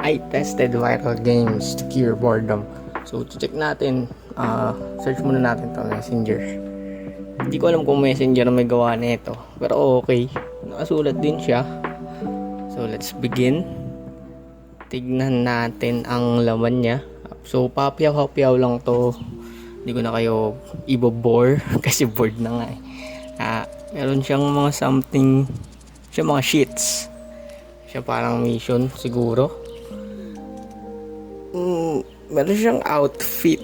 I tested viral games to cure boredom. So, check natin. Search muna natin to Messenger. Hindi ko alam kung Messenger may gawa nito. Pero okay. Nakasulat din siya. So, let's begin. Tignan natin ang laman niya. So, papyaw-papyaw lang to. Hindi ko na kayo ibobore kasi bored na nga eh. Meron siyang mga something, siya mga sheets. Siya parang mission siguro. Meron siyang outfit.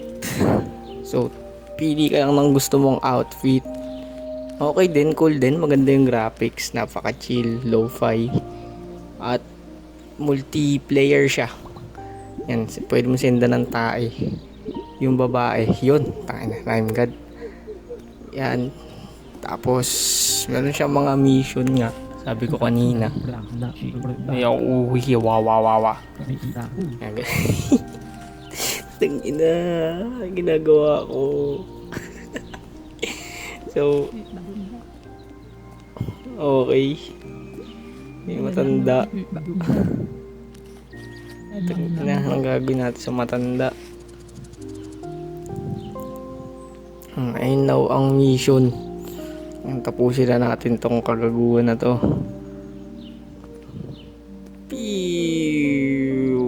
So, pili ka lang ng gusto mong outfit. Okay din, cool din. Maganda yung graphics. Napaka-chill, lo-fi. At multiplayer siya. Yan, pwede mo sendan ng tae. Yung babae, yun. Tangina, rhyme god. Yan. Tapos, meron siyang mga mission nga. Sabi ko kanina. Ay, uwi, wawawawa. Tangina, ginagawa ko. So, okay. May matanda. Tangina, ang gagawin natin sa matanda. Ayun daw ang mission. Tapusin na natin tong kagaguhan na to. Pew!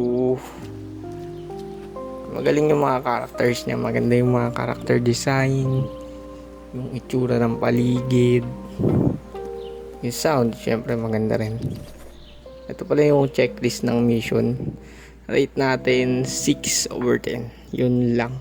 Magaling yung mga characters niya. Maganda yung mga character design. Yung itsura ng paligid. Yung sound, syempre maganda rin. Ito pala yung checklist ng mission. Rate natin 6/10. Yun lang.